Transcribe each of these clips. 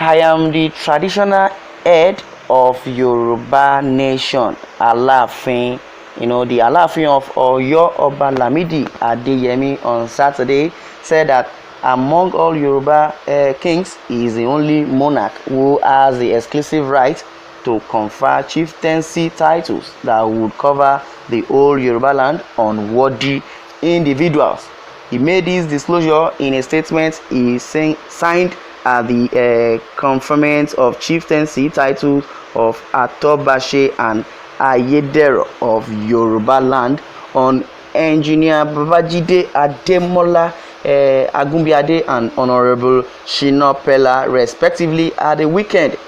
I am the traditional head of Yoruba nation, Alaafin. The Alaafin of Oyo Oba Lamidi Adeyemi on Saturday said that among all Yoruba kings, he is the only monarch who has the exclusive right to confer chieftaincy titles that would cover the whole Yoruba land on worthy individuals. He made this disclosure in a statement he signed at the conferment of chieftaincy title of Atobase and Ayedero of Yoruba land on Engineer Babajide Ademola Agunbiade and Honorable Shina Pella respectively at the weekend.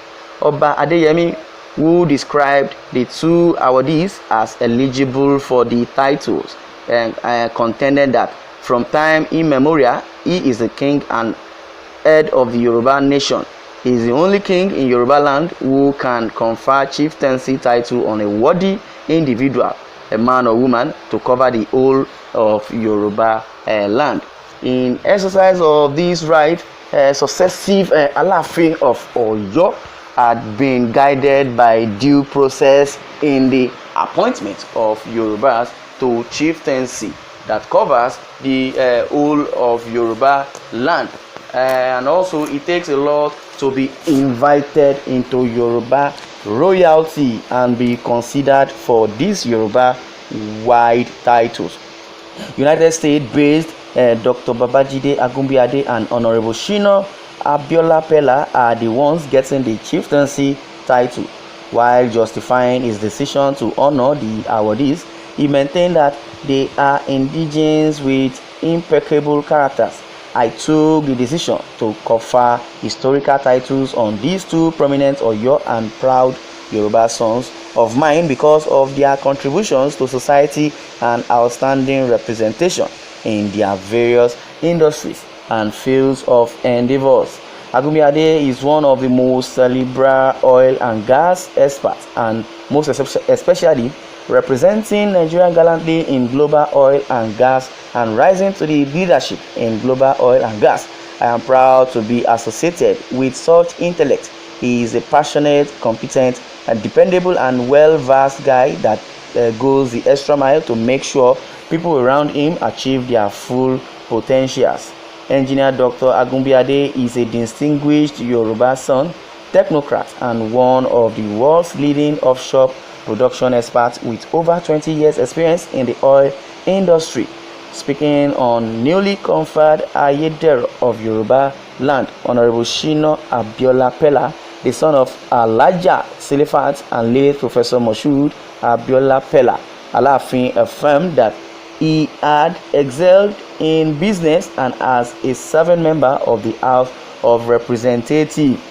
Oba Adeyemi, who described the two awardees as eligible for the titles, contended that from time immemorial he is the king and head of the Yoruba nation. He is the only king in Yoruba land who can confer chieftaincy title on a worthy individual, a man or woman, to cover the whole of Yoruba land. In exercise of this right, successive Alaafin of Oyo had been guided by due process in the appointment of Yorubas to chieftaincy that covers the whole of Yoruba land. And also it takes a lot to be invited into Yoruba royalty and be considered for these Yoruba wide titles. United States based Dr. Babajide Agunbiade and Honorable Shina Abiola Pella are the ones getting the chieftaincy title. While justifying his decision to honor the awardees, he maintained that they are indigenous with impeccable characters. I took the decision to confer historical titles on these two prominent Oyo and proud Yoruba sons of mine because of their contributions to society and outstanding representation in their various industries and fields of endeavors. Agunbiade is one of the most cerebral oil and gas experts and most especially representing Nigeria gallantly in global oil and gas and rising to the leadership in global oil and gas. I am proud to be associated with such intellect. He is a passionate, competent, and dependable and well-versed guy that goes the extra mile to make sure people around him achieve their full potentials. Engineer Dr. Agunbiade is a distinguished Yoruba son, technocrat, and one of the world's leading offshore production experts with over 20 years experience in the oil industry. Speaking on newly conferred Ayedero of Yoruba land, Honorable Shina Abiola Pella, the son of Alhaja Silifat and late Professor Moshood Abiola Pella, Alaafin affirmed that he had excelled in business and as a serving member of the House of Representatives.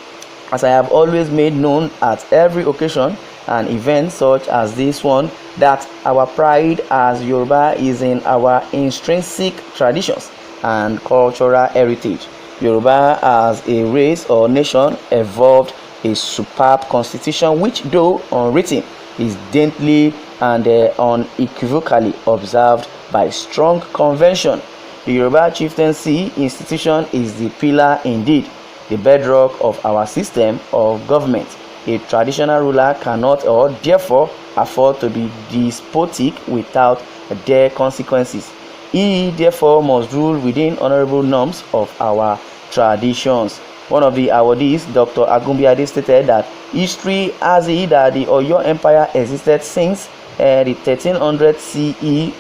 As I have always made known at every occasion and event such as this one, that our pride as Yoruba is in our intrinsic traditions and cultural heritage. Yoruba as a race or nation evolved a superb constitution which, though unwritten, is daintily and unequivocally observed by strong convention. The Yoruba chieftaincy institution is the pillar indeed, the bedrock of our system of government. A traditional ruler cannot or therefore afford to be despotic without their consequences. He therefore must rule within honorable norms of our traditions. One of the awardees, Dr. Agunbiade, stated that history has it that the Oyo Empire existed since the 1300 CE.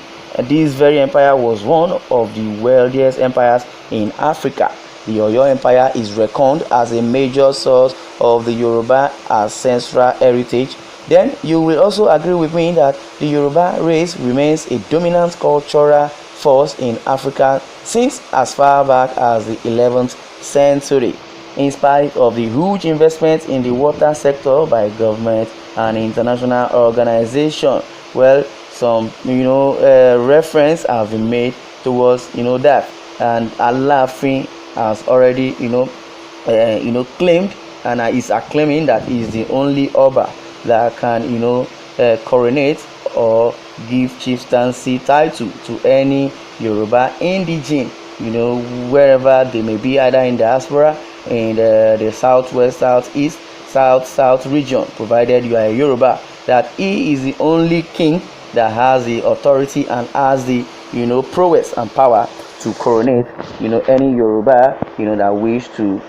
This very empire was one of the wealthiest empires in Africa. The Oyo Empire is reckoned as a major source of the Yoruba ancestral heritage. Then you will also agree with me that the Yoruba race remains a dominant cultural force in Africa since as far back as the 11th century. In spite of the huge investment in the water sector by government and international organization, well, some reference have been made towards that, and Alaafin has already claimed and is acclaiming that he is the only Oba that can coronate or give chieftaincy title to any Yoruba indigene, wherever they may be, either in diaspora in the southwest, southeast, south region, provided you are a Yoruba, that he is the only king that has the authority and has the prowess and power to coronate any Yoruba that wish to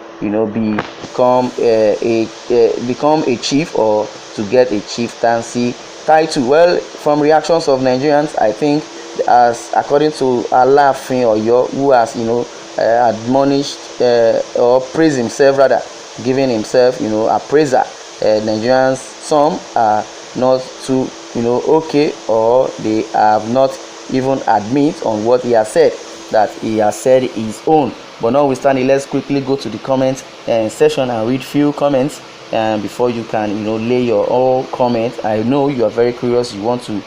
become a chief, or to get a chieftaincy title. Well, from reactions of Nigerians, I think, as according to Alaafin Oyo, who has admonished or praised himself, rather giving himself appraiser, Nigerians, some are not too okay, or they have not even admit on what he has said, that he has said his own. But notwithstanding, let's quickly go to the comment section and read few comments before you can lay your own comment. I know you are very curious, you want to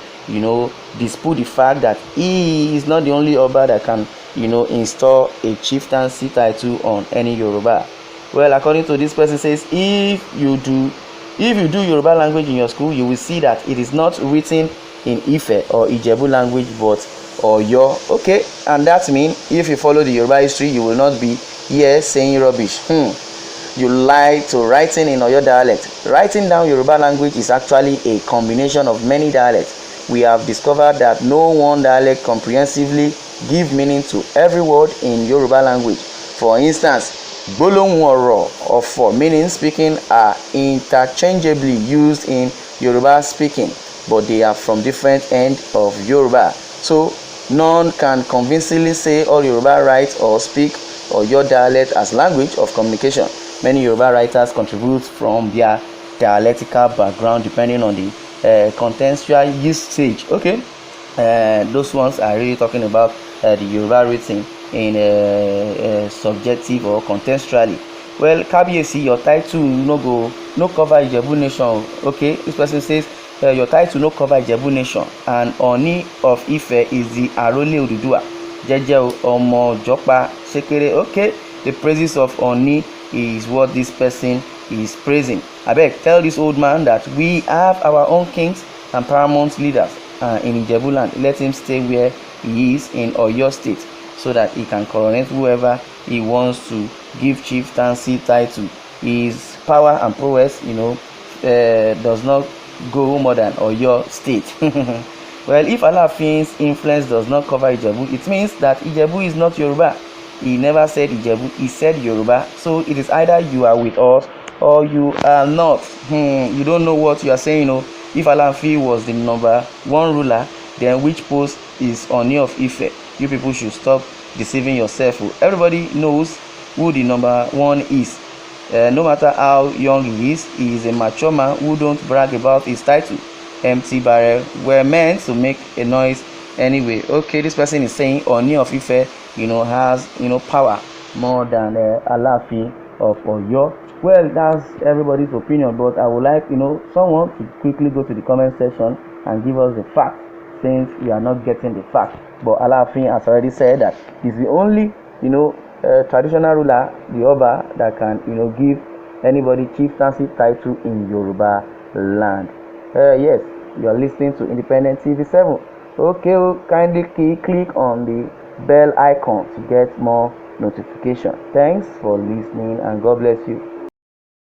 dispute the fact that he is not the only Oba that can install a chieftaincy title on any Yoruba. Well, according to this person, says if you do Yoruba language in your school, you will see that it is not written in Ife or Ijebu language, but Oyo. Okay, and that means if you follow the Yoruba history, you will not be here saying rubbish. You like to writing in Oyo dialect. Writing down Yoruba language is actually a combination of many dialects. We have discovered that no one dialect comprehensively give meaning to every word in Yoruba language. For instance, gbólóhùn ọ̀rọ̀ ọ̀fọ̀, meaning speaking, are interchangeably used in Yoruba speaking, but they are from different ends of Yoruba. So none can convincingly say all Yoruba write or speak Oyo dialect as language of communication. Many Yoruba writers contribute from their dialectical background depending on the contextual usage. Okay, those ones are really talking about the Yoruba written in subjective or contextually. Well, Kabiyesi, your title no cover Ijebu nation. Okay, this person says your title no cover Ijebu nation, and Oni of Ife is the Arole Oduduwa, Jeje Omo Jokpa Sekere. Okay, the praises of Oni is what this person is praising. Abeg, tell this old man that we have our own kings and paramount leaders in Ijebu land. Let him stay where he is in Oyo state, so that he can coronate whoever he wants to give chieftaincy title. His power and prowess does not go more than Oyo state. Well, if Alaafin's influence does not cover Ijebu, it means that Ijebu is not Yoruba. He never said Ijebu, he said Yoruba. So it is either you are with us or you are not. You don't know what you are saying. If Alaafin was the number one ruler, then which post is Oni of Ife? You people should stop deceiving yourself. Everybody knows who the number one is. No matter how young he is a mature man who don't brag about his title. Empty barrel were meant to make a noise anyway. Okay, this person is saying Oni of Ife has power more than Alaafin of Oyo. Well, that's everybody's opinion, but I would like someone to quickly go to the comment section and give us the fact, since we are not getting the fact. But Alaafin has already said that he's the only traditional ruler, the Oba, that can give anybody chieftaincy title in Yoruba land. Yes, you are listening to Independent TV 7. Okay, kindly click on the bell icon to get more notification. Thanks for listening, and God bless you.